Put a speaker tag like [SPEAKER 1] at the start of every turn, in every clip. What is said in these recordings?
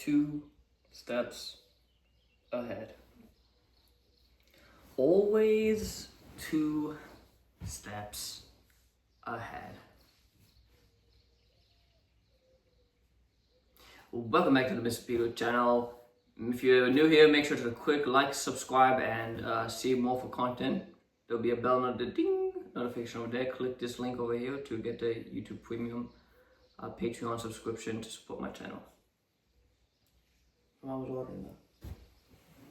[SPEAKER 1] 2 steps ahead. Always 2 steps ahead. Welcome back to the Mr. Pico channel. If you're new here, make sure to click like, subscribe, and see more for content. There'll be a bell notification over there. Click this link over here to get the YouTube Premium Patreon subscription to support my channel. I was watering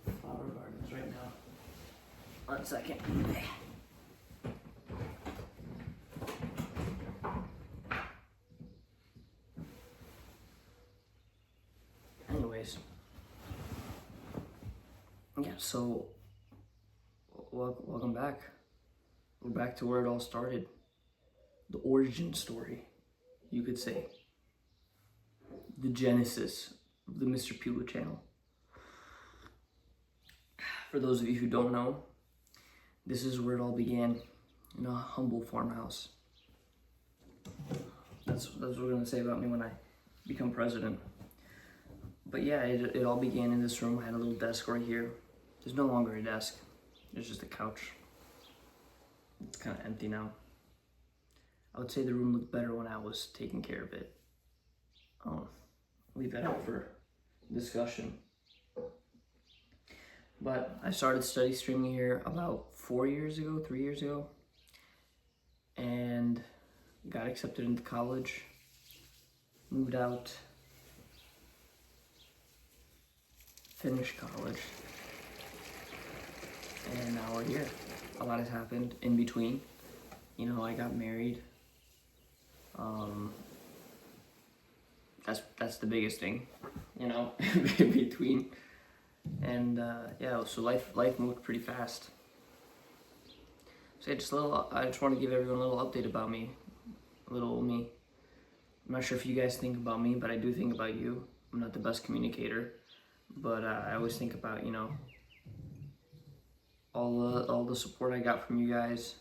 [SPEAKER 1] the flower gardens right now. 1 second. Anyways, yeah, so welcome back. We're back to where it all started. The origin story, you could say. The genesis of the Mr. Pico channel. For those of you who don't know, this is where it all began, in a humble farmhouse. That's what we're gonna say about me when I become president. But yeah, it all began in this room. I had a little desk right here. There's no longer a desk. There's just a couch. It's kind of empty now. I would say the room looked better when I was taking care of it. Leave that out for discussion. But I started study streaming here about 3 years ago, and got accepted into college, moved out, finished college, and now we're here. A lot has happened in between. You know, I got married. That's the biggest thing, you know, in between. And yeah, so life moved pretty fast. So yeah, I just want to give everyone a little update about me, a little me. I'm not sure if you guys think about me, but I do think about you. I'm not the best communicator, but I always think about, you know, all the support I got from you guys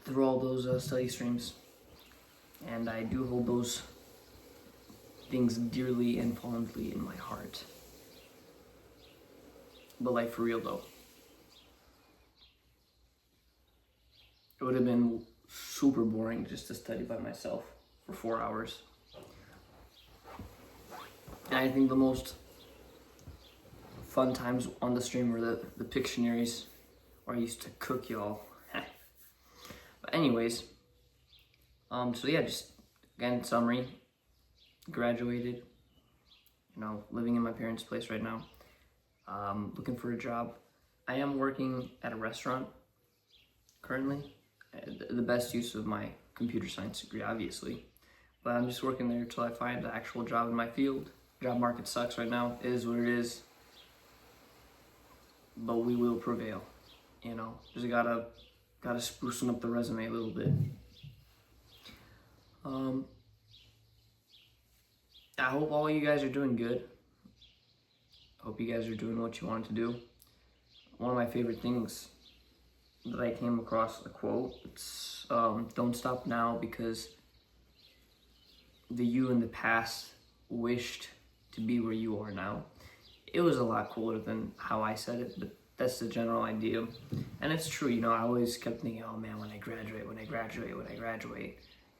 [SPEAKER 1] through all those study streams, and I do hold those things dearly and fondly in my heart. But like, for real though, it would have been super boring just to study by myself for 4 hours. And I think the most fun times on the stream were the Pictionaries, where I used to cook y'all. But anyways, so yeah, just again, summary. Graduated, you know, living in my parents' place right now. Looking for a job. I am working at a restaurant currently. The best use of my computer science degree, obviously. But I'm just working there until I find an actual job in my field. Job market sucks right now. It is what it is. But we will prevail. You know, just gotta sprucing up the resume a little bit. I hope all you guys are doing good. I hope you guys are doing what you wanted to do. One of my favorite things that I came across, a quote, it's don't stop now because the you in the past wished to be where you are now. It was a lot cooler than how I said it, but that's the general idea. And it's true, you know, I always kept thinking, oh man, when I graduate.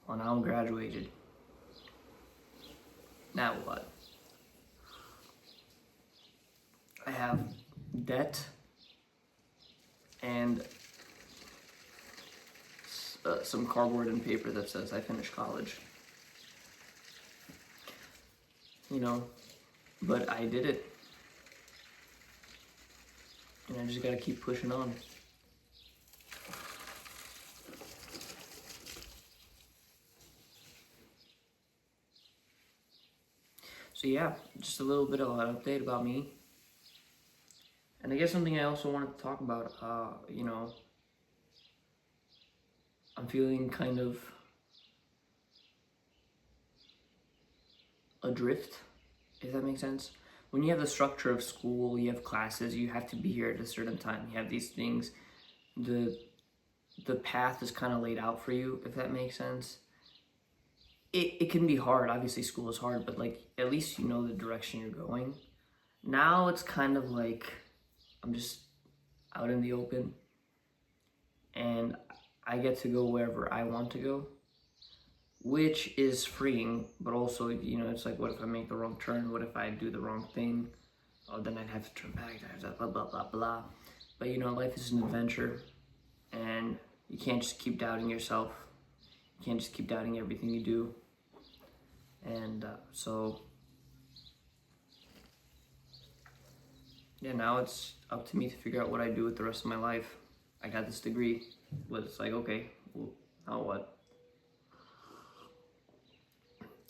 [SPEAKER 1] Well, now I'm graduated. Now what? I have debt and some cardboard and paper that says I finished college. You know, but I did it. And I just gotta keep pushing on. So yeah, just a little bit of an update about me. And I guess something I also wanted to talk about, you know, I'm feeling kind of adrift, if that makes sense. When you have the structure of school, you have classes, you have to be here at a certain time, you have these things, the path is kind of laid out for you, if that makes sense. it can be hard. Obviously, school is hard, but like at least you know the direction you're going. Now it's kind of like I'm just out in the open, and I get to go wherever I want to go, which is freeing, but also, you know, it's like, what if I make the wrong turn? What if I do the wrong thing? Oh, then I'd have to turn back, I'd have to blah, blah, blah, blah. But, you know, life is an adventure, and you can't just keep doubting yourself. You can't just keep doubting everything you do. And so, yeah, now it's up to me to figure out what I do with the rest of my life. I got this degree, but it's like, okay, well, now what?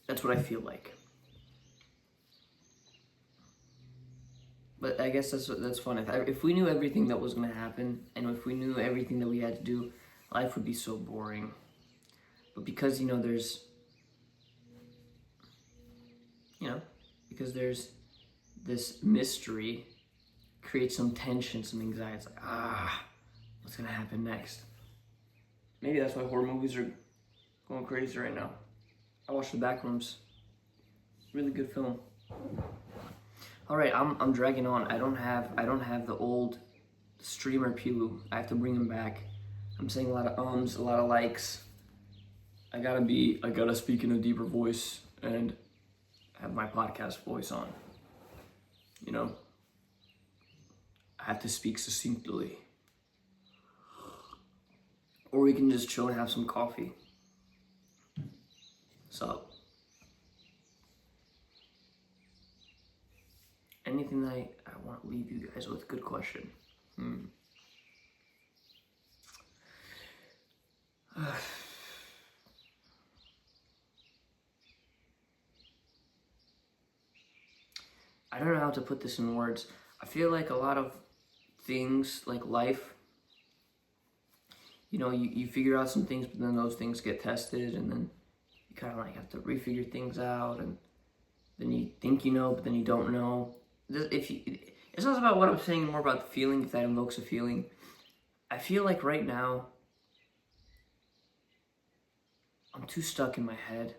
[SPEAKER 1] That's what I feel like. But I guess that's fun. If we knew everything that was going to happen, and if we knew everything that we had to do, life would be so boring. But because, you know, there's this mystery, creates some tension, some anxiety. It's like, what's going to happen next? Maybe that's why horror movies are going crazy right now. I watched The Backrooms. Really good film. All right, I'm dragging on. I don't have the old streamer Pilu. I have to bring him back. I'm saying a lot of ums, a lot of likes. I gotta speak in a deeper voice and have my podcast voice on. You know, I have to speak succinctly. Or we can just chill and have some coffee. So, anything that I want to leave you guys with? Good question. I don't know how to put this in words. I feel like a lot of things, like life, you know, you figure out some things, but then those things get tested, and then you kind of like have to refigure things out, and then you think you know, but then you don't know. It's not about what I'm saying, more about the feeling, if that invokes a feeling. I feel like right now, I'm too stuck in my head,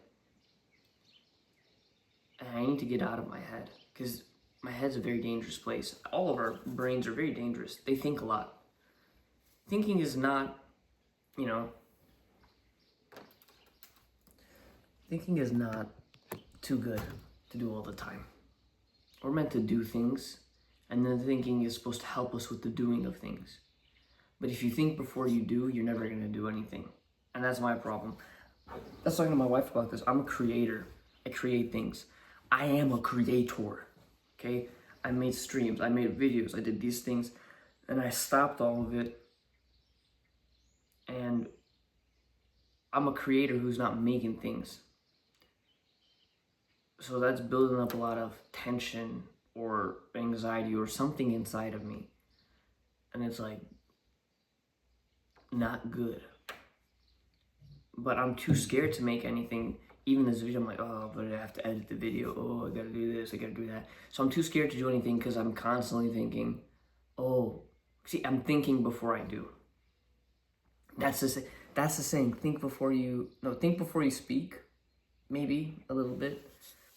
[SPEAKER 1] and I need to get out of my head, because my head's a very dangerous place. All of our brains are very dangerous. They think a lot. Thinking is not, you know, thinking is not too good to do all the time. We're meant to do things, and then thinking is supposed to help us with the doing of things. But if you think before you do, you're never going to do anything. And that's my problem. I was talking to my wife about this. I'm a creator. I create things. I am a creator. Okay? I made streams. I made videos. I did these things. And I stopped all of it. And I'm a creator who's not making things. So that's building up a lot of tension or anxiety or something inside of me. And it's like, not good. But I'm too scared to make anything. Even this video, I'm like, oh, but I have to edit the video. Oh, I gotta do this, I gotta do that. So I'm too scared to do anything because I'm constantly thinking, I'm thinking before I do. That's the saying. Think before you speak, maybe a little bit.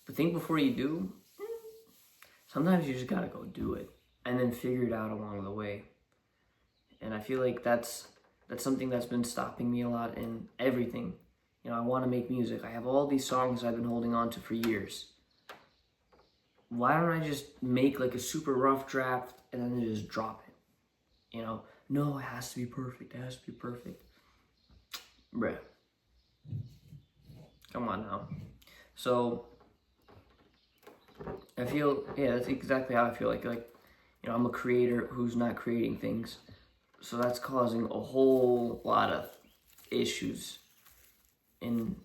[SPEAKER 1] But think before you do. Sometimes you just gotta go do it and then figure it out along the way. And I feel like that's something that's been stopping me a lot in everything. You know, I want to make music. I have all these songs I've been holding on to for years. Why don't I just make like a super rough draft and then just drop it? You know, no, it has to be perfect. It has to be perfect. Bruh. Come on now. So, I feel, that's exactly how I feel like, you know, I'm a creator who's not creating things. So that's causing a whole lot of issues in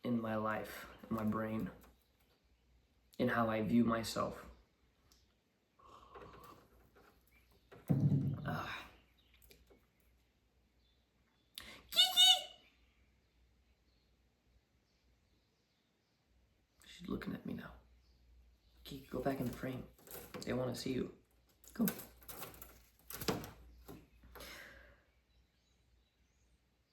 [SPEAKER 1] my life, in my brain, in how I view myself. She's looking at me now. Kiki, go back in the frame. They want to see you. Go.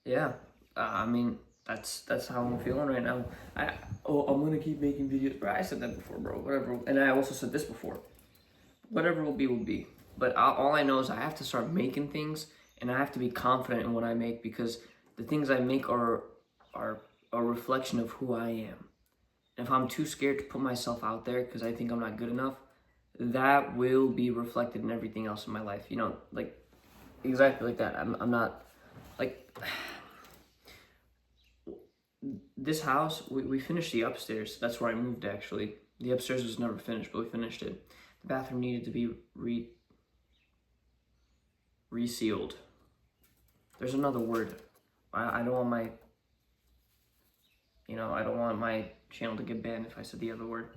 [SPEAKER 1] Yeah, I mean, that's how I'm feeling right now. I'm gonna keep making videos, bro. I said that before, bro. Whatever, and I also said this before. Whatever will be, will be. But all I know is I have to start making things, and I have to be confident in what I make, because the things I make are a reflection of who I am. And if I'm too scared to put myself out there because I think I'm not good enough, that will be reflected in everything else in my life. You know, like exactly like that. I'm not like this house. We finished the upstairs. That's where I moved actually. The upstairs was never finished, but we finished it. The bathroom needed to be resealed. There's another word. I don't want my, I don't want my channel to get banned if I said the other word.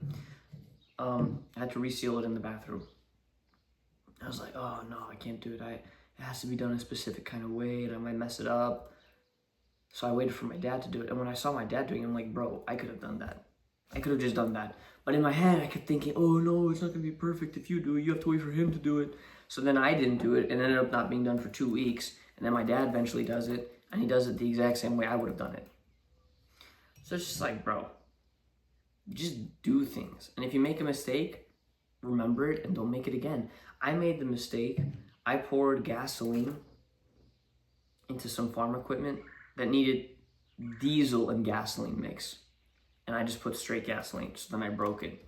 [SPEAKER 1] I had to reseal it in the bathroom. I was like, oh no, I can't do it. It has to be done a specific kind of way, and I might mess it up. So I waited for my dad to do it. And when I saw my dad doing it, I'm like, bro, I could have done that. I could have just done that. But in my head, I kept thinking, oh no, it's not gonna be perfect if you do it. You have to wait for him to do it. So then I didn't do it, and it ended up not being done for 2 weeks. And then my dad eventually does it, and he does it the exact same way I would have done it. So it's just like, bro, just do things. And if you make a mistake, remember it and don't make it again. I made the mistake. I poured gasoline into some farm equipment that needed diesel and gasoline mix. And I just put straight gasoline, so then I broke it.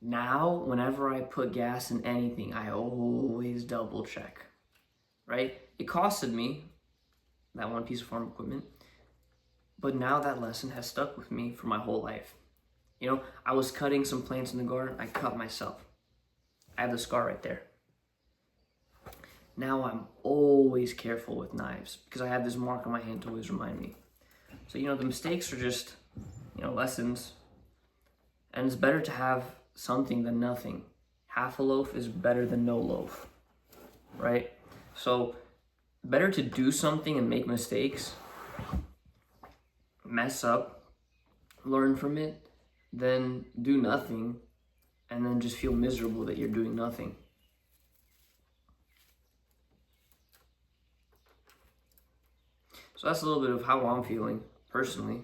[SPEAKER 1] Now, whenever I put gas in anything, I always double check, right? It costed me that one piece of farm equipment, but now that lesson has stuck with me for my whole life. You know, I was cutting some plants in the garden, I cut myself. I have the scar right there. Now I'm always careful with knives because I have this mark on my hand to always remind me. So, the mistakes are just, lessons. And it's better to have something than nothing. Half a loaf is better than no loaf, right? So, better to do something and make mistakes, mess up, learn from it, than do nothing and then just feel miserable that you're doing nothing. So that's a little bit of how I'm feeling personally.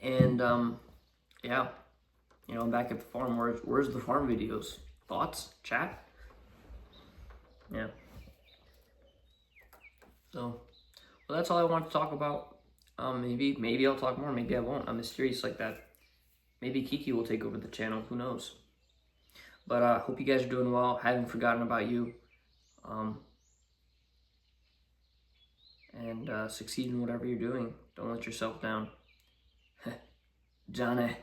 [SPEAKER 1] And yeah, I'm back at the farm. Where's the farm videos? Thoughts? Chat? Yeah. So, well, that's all I want to talk about. Maybe I'll talk more. Maybe I won't. I'm mysterious like that. Maybe Kiki will take over the channel. Who knows? But I hope you guys are doing well. I haven't forgotten about you. And succeed in whatever you're doing. Don't let yourself down. Johnny.